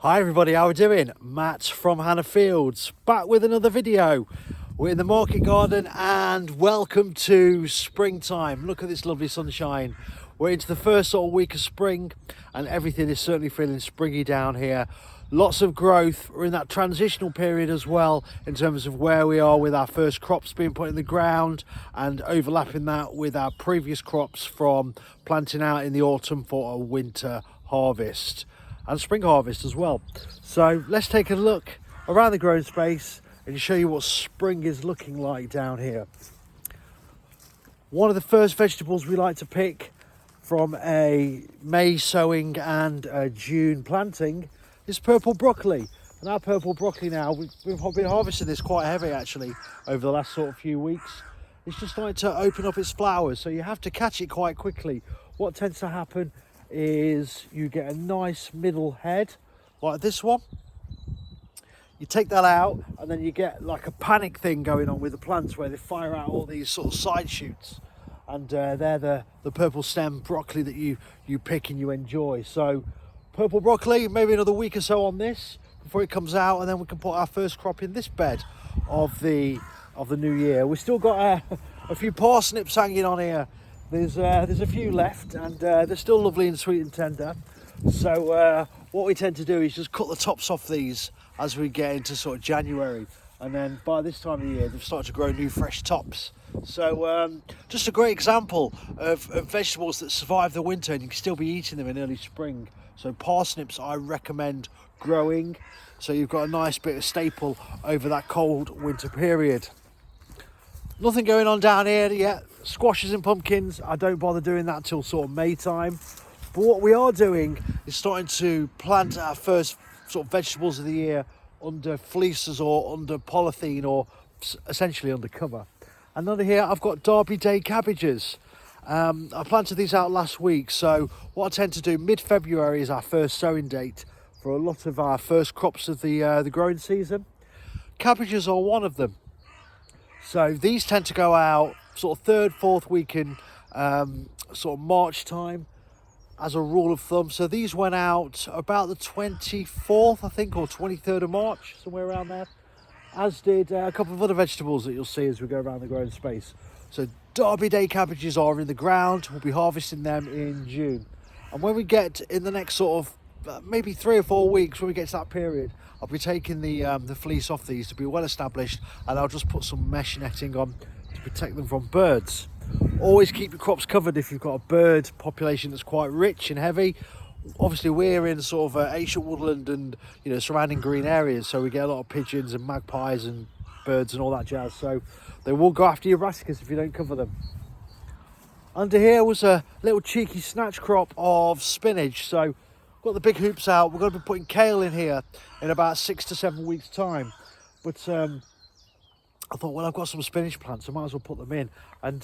Hi everybody, how are we doing? Matt from Hannah Fields, back with another video. We're in the market garden and welcome to springtime. Look at this lovely sunshine. We're into the first sort of week of spring and everything is certainly feeling springy down here. Lots of growth. We're in that transitional period as well in terms of where we are with our first crops being put in the ground and overlapping that with our previous crops from planting out in the autumn for a winter harvest and spring harvest as well. So let's take a look around the growing space and show you what spring is looking like down here. One of the first vegetables we like to pick from a May sowing and a June planting is purple broccoli. And our purple broccoli now, we've been harvesting this quite heavy actually over the last sort of few weeks. It's just starting to open up its flowers, so you have to catch it quite quickly. What tends to happen is you get a nice middle head like this one. You take that out and then you get like a panic thing going on with the plants where they fire out all these sort of side shoots, and they're the purple stem broccoli that you pick and you enjoy. So purple broccoli, maybe another week or so on this before it comes out, and then we can put our first crop in this bed of the new year. We've still got a few parsnips hanging on here. There's a few left and they're still lovely and sweet and tender. So what we tend to do is just cut the tops off these as we get into sort of January, and then by this time of the year they've started to grow new fresh tops. So just a great example of vegetables that survive the winter and you can still be eating them in early spring. So parsnips I recommend growing, so you've got a nice bit of staple over that cold winter period. Nothing going on down here yet. Squashes and pumpkins, I don't bother doing that till sort of May time. But what we are doing is starting to plant our first sort of vegetables of the year under fleeces or under polythene, or essentially under cover. And under here I've got Derby Day cabbages. I planted these out last week, so what I tend to do mid-February is our first sowing date for a lot of our first crops of the growing season. Cabbages are one of them. So these tend to go out sort of third, fourth week in sort of March time as a rule of thumb. So these went out about the 24th, I think, or 23rd of March, somewhere around there. As did a couple of other vegetables that you'll see as we go around the growing space. So Derby Day cabbages are in the ground. We'll be harvesting them in June. And when we get in the next sort of maybe 3 or 4 weeks, when we get to that period, I'll be taking the fleece off these to be well established, and I'll just put some mesh netting on to protect them from birds. Always keep your crops covered if you've got a bird population that's quite rich and heavy. Obviously we're in sort of Asia woodland and surrounding green areas, so we get a lot of pigeons and magpies and birds and all that jazz, so they will go after your brassicas if you don't cover them. Under here was a little cheeky snatch crop of spinach. So got the big hoops out. We're going to be putting kale in here in about 6 to 7 weeks time, but I thought, well, I've got some spinach plants, I might as well put them in. And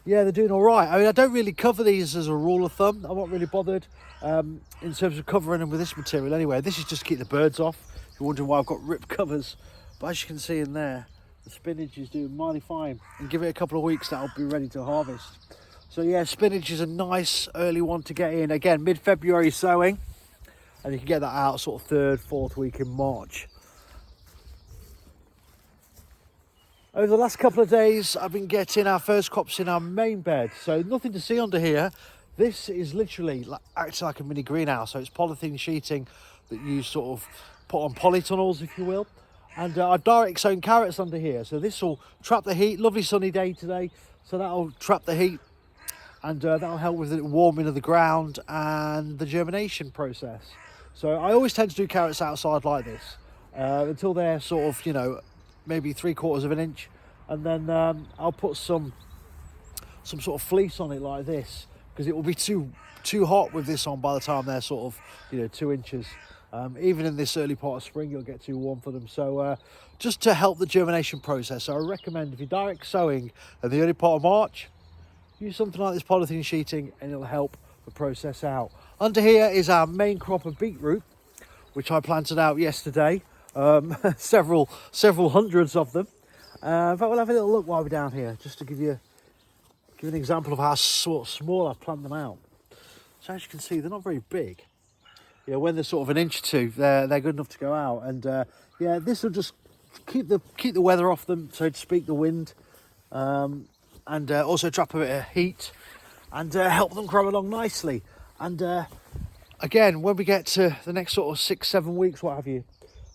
yeah, they're doing all right. I mean, I don't really cover these as a rule of thumb. I'm not really bothered in terms of covering them with this material anyway. This is just to keep the birds off. If you're wondering why I've got ripped covers, but as you can see in there, the spinach is doing mighty fine, and give it a couple of weeks, that'll be ready to harvest. So yeah, spinach is a nice early one to get in. Again, mid-February sowing, and you can get that out sort of third, fourth week in March. Over the last couple of days, I've been getting our first crops in our main bed. So nothing to see under here. This is literally acting like a mini greenhouse. So it's polythene sheeting that you sort of put on polytunnels, if you will. And I've direct sown carrots under here. So this will trap the heat. Lovely sunny day today. So that'll trap the heat, and that'll help with the warming of the ground and the germination process. So I always tend to do carrots outside like this until they're sort of, maybe 3/4 of an inch, and then I'll put some sort of fleece on it like this, because it will be too hot with this on by the time they're sort of 2 inches. Even in this early part of spring, you'll get too warm for them. So just to help the germination process, so I recommend if you're direct sowing in the early part of March, use something like this polythene sheeting and it'll help the process out. Under here is our main crop of beetroot, which I planted out yesterday. Several hundreds of them. In fact, we'll have a little look while we're down here, just to give you an example of how sort of small I've planted them out. So as you can see, they're not very big, when they're sort of an inch or two, they're good enough to go out. And yeah, this will just keep the weather off them, so to speak, the wind, and also trap a bit of heat and help them grow along nicely. And again, when we get to the next sort of 6-7 weeks, what have you,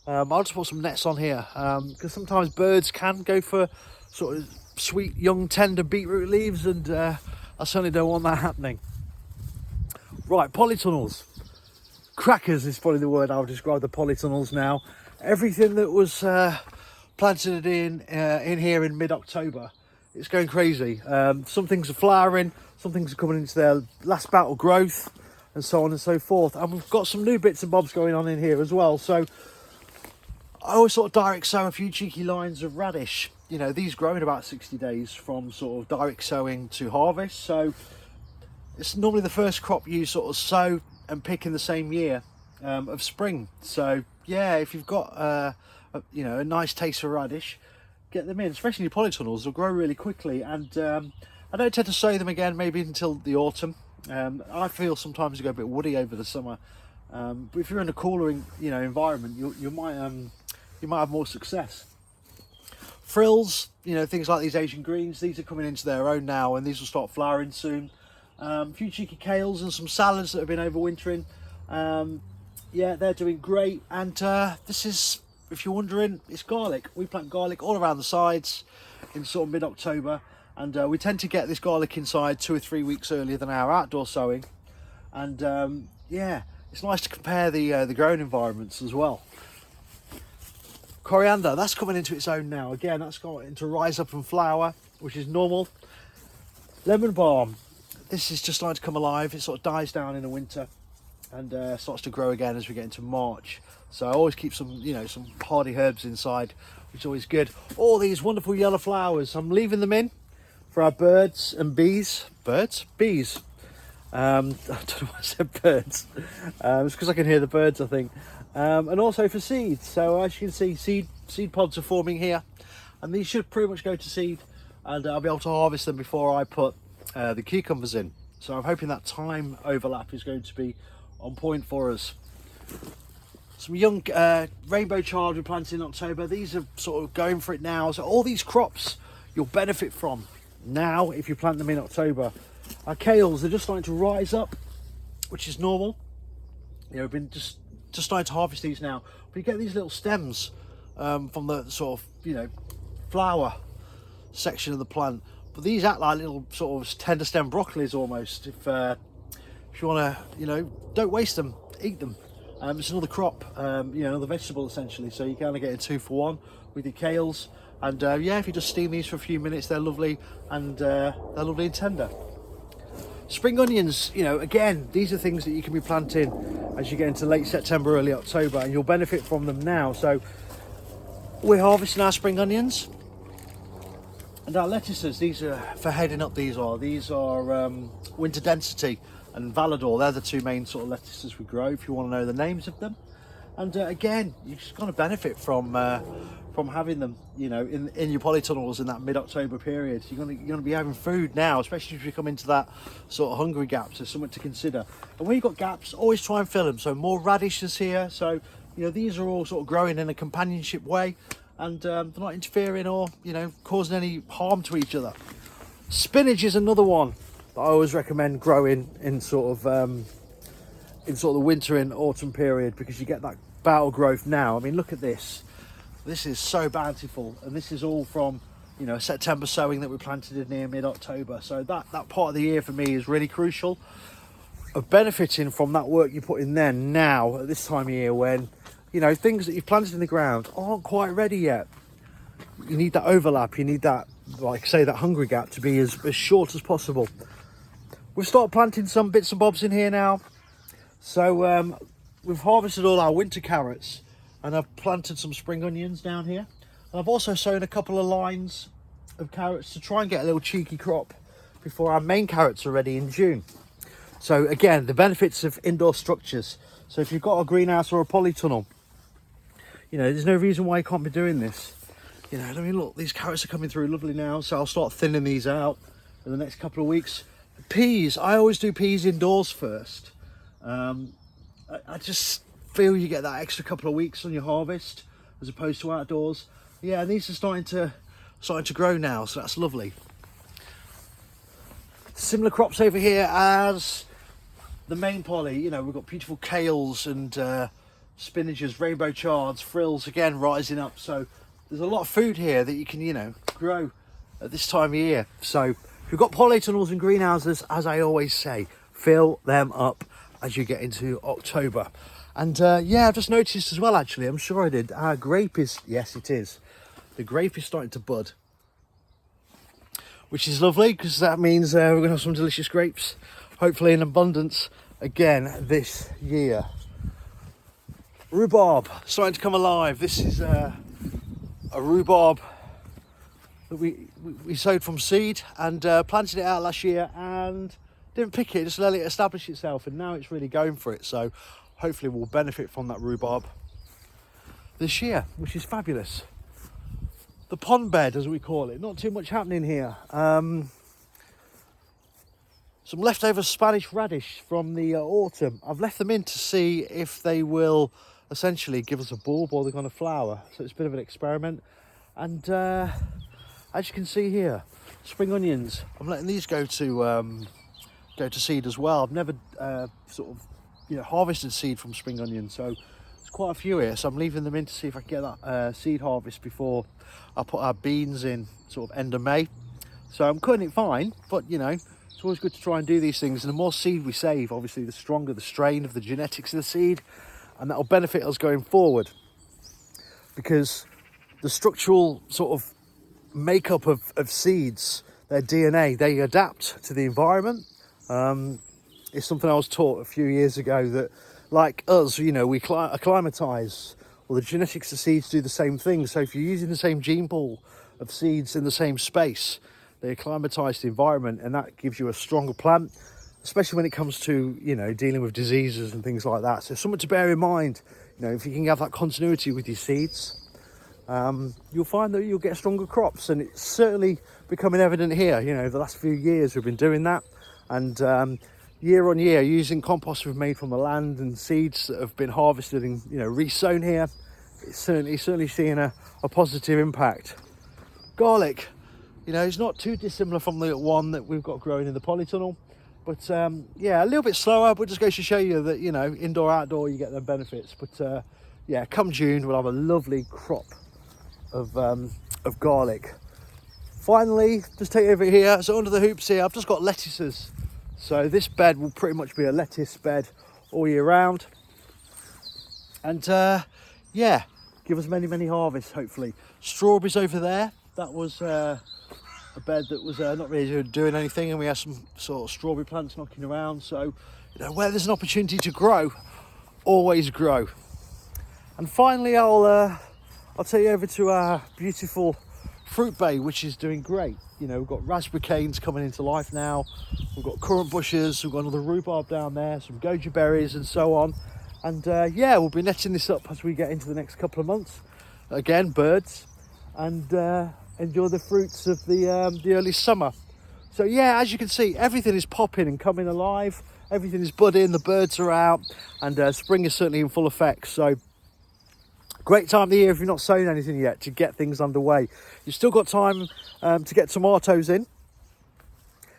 I'll just put some nets on here, because sometimes birds can go for sort of sweet young tender beetroot leaves, and I certainly don't want that happening. Right, polytunnels. Crackers is probably the word I'll describe the polytunnels now. Everything that was planted in here in mid-October, it's going crazy. Some things are flowering, some things are coming into their last bout of growth, and so on and so forth. And we've got some new bits and bobs going on in here as well. So I always sort of direct sow a few cheeky lines of radish. These grow in about 60 days from sort of direct sowing to harvest. So it's normally the first crop you sort of sow and pick in the same year of spring. So yeah, if you've got a nice taste for radish, get them in, especially your polytunnels. They'll grow really quickly, and I don't tend to sow them again maybe until the autumn. I feel sometimes they go a bit woody over the summer, but if you're in a cooler environment, you might have more success. Frills, things like these Asian greens, these are coming into their own now, and these will start flowering soon. A few cheeky kales and some salads that have been overwintering. Yeah, they're doing great. And this is, if you're wondering, it's garlic. We plant garlic all around the sides in sort of mid-October, and we tend to get this garlic inside 2 or 3 weeks earlier than our outdoor sowing. And yeah, it's nice to compare the growing environments as well. Coriander, that's coming into its own now. Again, that's got to rise up and flower, which is normal. Lemon balm, this is just starting to come alive. It sort of dies down in the winter and starts to grow again as we get into March. So I always keep some hardy herbs inside, which is always good. All these wonderful yellow flowers, I'm leaving them in for our birds and bees. Bees. I don't know why I said birds. It's because I can hear the birds, I think. And also for seeds. So as you can see, seed pods are forming here, and these should pretty much go to seed, and I'll be able to harvest them before I put the cucumbers in. So I'm hoping that time overlap is going to be on point for us. Some young rainbow chard we planted in October. These are sort of going for it now. So all these crops you'll benefit from now if you plant them in October. Our kales, they're just starting to rise up, which is normal. We've been just starting to harvest these now. But you get these little stems from the sort of flower section of the plant. But these act like little sort of tender stem broccolis almost. If you want to, don't waste them, eat them. It's another crop, another vegetable essentially. So you kind of get a 2 for 1 with your kales. And yeah, if you just steam these for a few minutes, they're lovely, and they're lovely and tender. Spring onions, again, these are things that you can be planting as you get into late September, early October, and you'll benefit from them now. So we're harvesting our spring onions. And our lettuces, these are for heading up. These are Winter Density and Valador. They're the 2 main sort of lettuces we grow, if you want to know the names of them. And again, you're just going to benefit from having them, in your polytunnels in that mid-October period. You're going to be having food now, especially if you come into that sort of hungry gap. So something to consider. And when you've got gaps, always try and fill them. So more radishes here. So these are all sort of growing in a companionship way, and they're not interfering or causing any harm to each other. Spinach is another one that I always recommend growing in sort of the winter and autumn period, because you get that bout of growth now. I mean, look at this. This is so bountiful, and this is all from September sowing that we planted in near mid-October. So that part of the year for me is really crucial, of benefiting from that work you put in there now at this time of year, when things that you've planted in the ground aren't quite ready yet. You need that overlap, you need that, like say, that hungry gap to be as short as possible. We've started planting some bits and bobs in here now. So we've harvested all our winter carrots, and I've planted some spring onions down here. And I've also sown a couple of lines of carrots to try and get a little cheeky crop before our main carrots are ready in June. So again, the benefits of indoor structures. So if you've got a greenhouse or a polytunnel, there's no reason why you can't be doing this. I mean, look, these carrots are coming through lovely now, so I'll start thinning these out in the next couple of weeks. Peas, I always do peas indoors first. I just feel you get that extra couple of weeks on your harvest as opposed to outdoors. Yeah, and these are starting to grow now, so that's lovely. Similar crops over here as the main poly. You know, we've got beautiful kales and spinaches, rainbow chards, frills again rising up. So there's a lot of food here that you can, you know, grow at this time of year. So if you've got polytunnels and greenhouses, as I always say, fill them up as you get into October. And yeah, I've just noticed as well, actually, I'm sure I did, our grape is, yes it is, the grape is starting to bud, which is lovely because that means we're going to have some delicious grapes, hopefully in abundance again this year. Rhubarb starting to come alive. This is a rhubarb that we sowed from seed and planted it out last year and didn't pick it, just let it establish itself, and now it's really going for it. So hopefully we'll benefit from that rhubarb this year, which is fabulous. The pond bed, as we call it, not too much happening here. Some leftover Spanish radish from the autumn. I've left them in to see if they will essentially give us a bulb or they're going to flower. So it's a bit of an experiment. And as you can see here, spring onions. I'm letting these go to seed as well. I've never sort of, you know, harvested seed from spring onions, so there's quite a few here. So I'm leaving them in to see if I can get that seed harvest before I put our beans in sort of end of May. So I'm cutting it fine, but you know, it's always good to try and do these things. And the more seed we save, obviously, the stronger the strain of the genetics of the seed, and that'll benefit us going forward. Because the structural sort of makeup of seeds, their DNA, they adapt to the environment. It's something I was taught a few years ago, that like us, you know, we acclimatise, or the genetics of seeds do the same thing. So if you're using the same gene pool of seeds in the same space, they acclimatise to the environment, and that gives you a stronger plant, especially when it comes to, you know, dealing with diseases and things like that. So something to bear in mind, you know, if you can have that continuity with your seeds, you'll find that you'll get stronger crops. And it's certainly becoming evident here. You know, the last few years we've been doing that, and year on year, using compost we've made from the land and seeds that have been harvested and, you know, resown here, it's certainly seeing a positive impact. Garlic, you know, it's not too dissimilar from the one that we've got growing in the polytunnel, but yeah, a little bit slower, but just goes to show you that, you know, indoor, outdoor, you get the benefits. But yeah, come June, we'll have a lovely crop of garlic. Finally, just take it over here. So under the hoops here, I've just got lettuces. So this bed will pretty much be a lettuce bed all year round. And yeah, give us many harvests, hopefully. Strawberries over there. That was a bed that was not really doing anything, and we had some sort of strawberry plants knocking around. So, you know, where there's an opportunity to grow, always grow. And finally, I'll take you over to our beautiful fruit bay, which is doing great. You know, we've got raspberry canes coming into life now. We've got currant bushes. We've got another rhubarb down there, some goji berries and so on. And yeah, we'll be netting this up as we get into the next couple of months. Again, birds, and enjoy the fruits of the early summer. So yeah, as you can see, everything is popping and coming alive. Everything is budding. The birds are out, and spring is certainly in full effect. So great time of the year if you've not sown anything yet to get things underway. You've still got time to get tomatoes in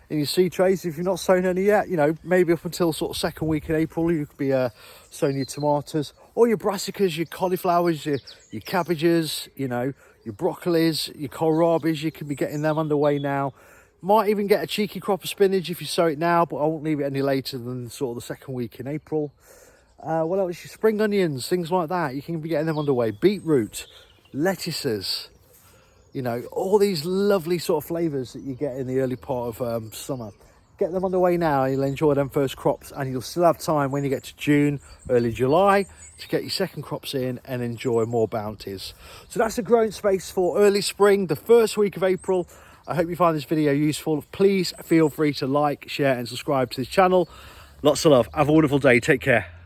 your seed trays. If you've not sown any yet, you know, maybe up until sort of second week in April, you could be sowing your tomatoes, or your brassicas, your cauliflowers, your cabbages, you know, your broccolis, your kohlrabis. You can be getting them underway now. Might even get a cheeky crop of spinach if you sow it now, but I won't leave it any later than sort of the second week in April. What else? Your spring onions, things like that. You can be getting them underway. Beetroot, lettuces, you know, all these lovely sort of flavours that you get in the early part of summer. Get them underway now. You'll enjoy them first crops, and you'll still have time when you get to June, early July, to get your second crops in and enjoy more bounties. So that's the growing space for early spring, the first week of April. I hope you find this video useful. Please feel free to like, share and subscribe to this channel. Lots of love. Have a wonderful day. Take care.